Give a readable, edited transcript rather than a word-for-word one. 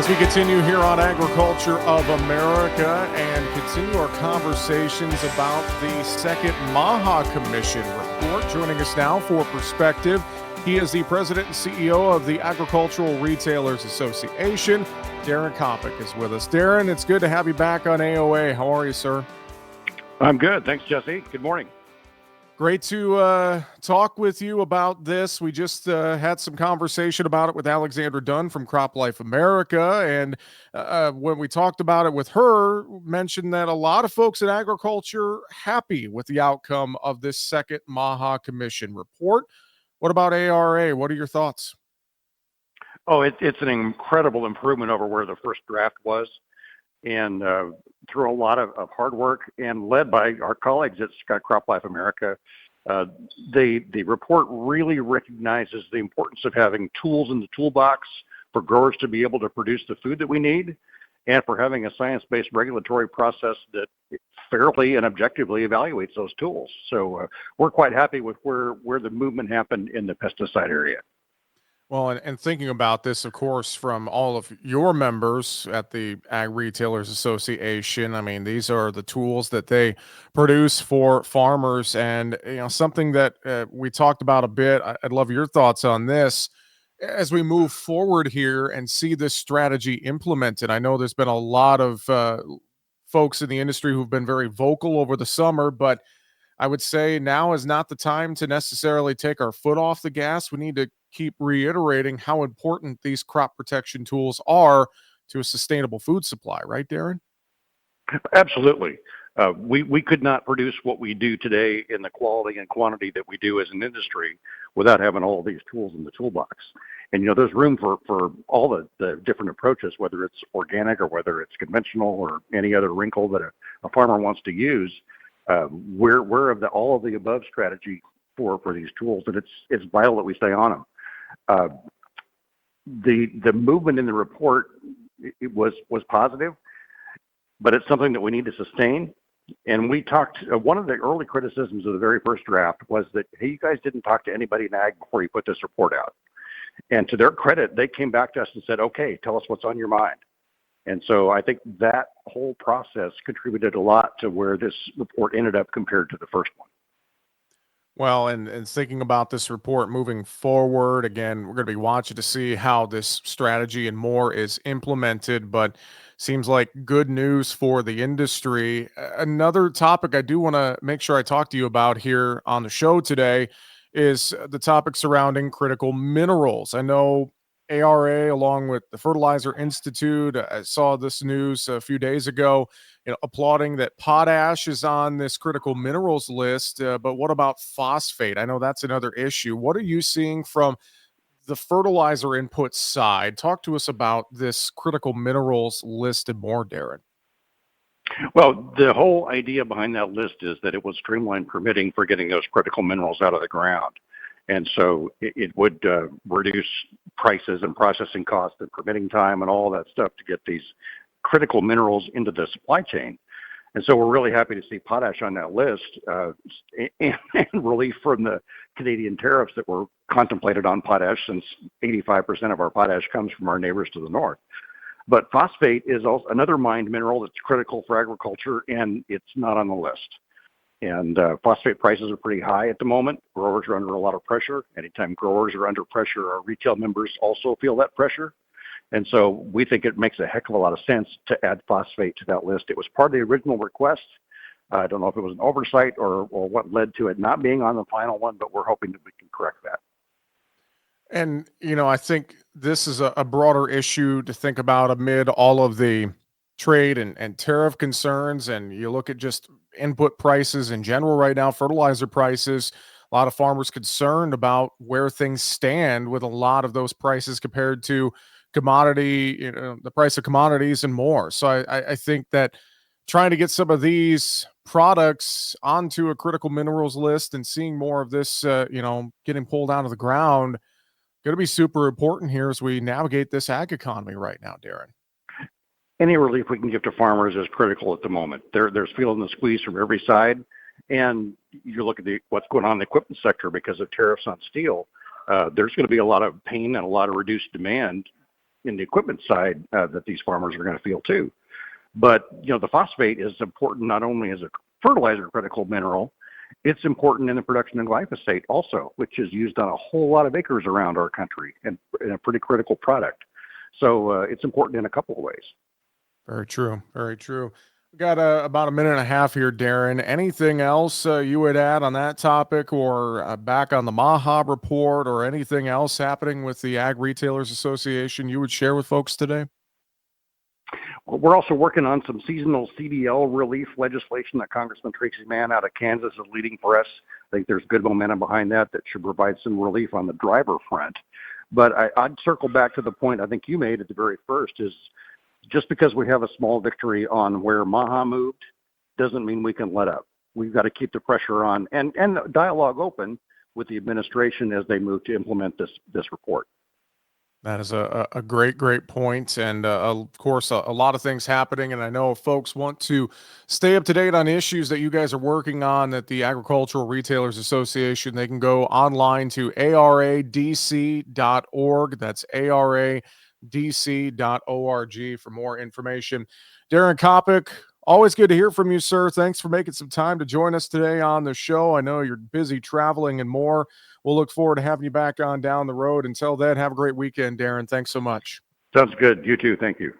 As we continue here on Agriculture of America and continue our conversations about the second MAHA Commission report, joining us now for perspective, he is the president and CEO of the Agricultural Retailers Association. Daren Coppock is with us. Daren, it's good to have you back on AOA. How are you, sir? I'm good. Thanks, Jesse. Good morning. Great to talk with you about this. We just had some conversation about it with Alexandra Dunn from Crop Life America. And when we talked about it with her, mentioned that a lot of folks in agriculture happy with the outcome of this second MAHA Commission report. What about ARA? What are your thoughts? Oh, it's an incredible improvement over where the first draft was. And through a lot of hard work and led by our colleagues at Crop Life America, the report really recognizes the importance of having tools in the toolbox for growers to be able to produce the food that we need, and for having a science-based regulatory process that fairly and objectively evaluates those tools. So we're quite happy with where the movement happened in the pesticide area. Well, and thinking about this, of course, from all of your members at the Ag Retailers Association, I mean, these are the tools that they produce for farmers. And, something that we talked about a bit, I'd love your thoughts on this. As we move forward here and see this strategy implemented, I know there's been a lot of folks in the industry who've been very vocal over the summer, but I would say now is not the time to necessarily take our foot off the gas. We need to keep reiterating how important these crop protection tools are to a sustainable food supply, right, Daren? Absolutely. We could not produce what we do today in the quality and quantity that we do as an industry without having all of these tools in the toolbox. And, there's room for all the different approaches, whether it's organic or whether it's conventional or any other wrinkle that a farmer wants to use. We're of all of the above strategy for these tools, and it's vital that we stay on them. The movement in the report, it was positive, but it's something that we need to sustain. And we talked, one of the early criticisms of the very first draft was that, hey, you guys didn't talk to anybody in ag before you put this report out. And to their credit, they came back to us and said, okay, tell us what's on your mind. And so I think that whole process contributed a lot to where this report ended up compared to the first one. Well, and thinking about this report moving forward, again, we're going to be watching to see how this strategy and more is implemented, but seems like good news for the industry. Another topic I do want to make sure I talk to you about here on the show today is the topic surrounding critical minerals. I know ARA, along with the Fertilizer Institute, I saw this news a few days ago, applauding that potash is on this critical minerals list. But what about phosphate? I know that's another issue. What are you seeing from the fertilizer input side? Talk to us about this critical minerals list and more, Daren. Well, the whole idea behind that list is that it will streamline permitting for getting those critical minerals out of the ground. And so it would reduce prices and processing costs and permitting time and all that stuff to get these critical minerals into the supply chain. And so we're really happy to see potash on that list and relief from the Canadian tariffs that were contemplated on potash, since 85% of our potash comes from our neighbors to the north. But phosphate is also another mined mineral that's critical for agriculture, and it's not on the list. And phosphate prices are pretty high at the moment. Growers are under a lot of pressure. Anytime growers are under pressure, our retail members also feel that pressure. And so we think it makes a heck of a lot of sense to add phosphate to that list. It was part of the original request. I don't know if it was an oversight or what led to it not being on the final one, but we're hoping that we can correct that. And, I think this is a broader issue to think about amid all of the trade and tariff concerns. And you look at just input prices in general right now, fertilizer prices, a lot of farmers concerned about where things stand with a lot of those prices compared to commodity, the price of commodities and more. So I think that trying to get some of these products onto a critical minerals list and seeing more of this, getting pulled out of the ground, going to be super important here as we navigate this ag economy right now, Daren. Any relief we can give to farmers is critical at the moment. They're feeling the squeeze from every side. And you look at what's going on in the equipment sector because of tariffs on steel. There's going to be a lot of pain and a lot of reduced demand in the equipment side that these farmers are going to feel too. But, the phosphate is important not only as a fertilizer critical mineral, it's important in the production of glyphosate also, which is used on a whole lot of acres around our country and a pretty critical product. So it's important in a couple of ways. Very true. Very true. We got about a minute and a half here, Darren. Anything else you would add on that topic, or back on the MAHA report, or anything else happening with the Ag Retailers Association you would share with folks today? Well, we're also working on some seasonal CDL relief legislation that Congressman Tracy Mann out of Kansas is leading for us. I think there's good momentum behind that should provide some relief on the driver front. But I'd circle back to the point I think you made at the very first is just because we have a small victory on where MAHA moved doesn't mean we can let up. We've got to keep the pressure on and the dialogue open with the administration as they move to implement this report. That is a great, great point. And of course, a lot of things happening. And I know if folks want to stay up to date on issues that you guys are working on at the Agricultural Retailers Association, they can go online to aradc.org. That's aradc.org for more information. Daren Coppock, always good to hear from you, sir. Thanks for making some time to join us today on the show. I know you're busy traveling and more. We'll look forward to having you back on down the road. Until then, have a great weekend, Daren. Thanks so much. Sounds good. You too. Thank you.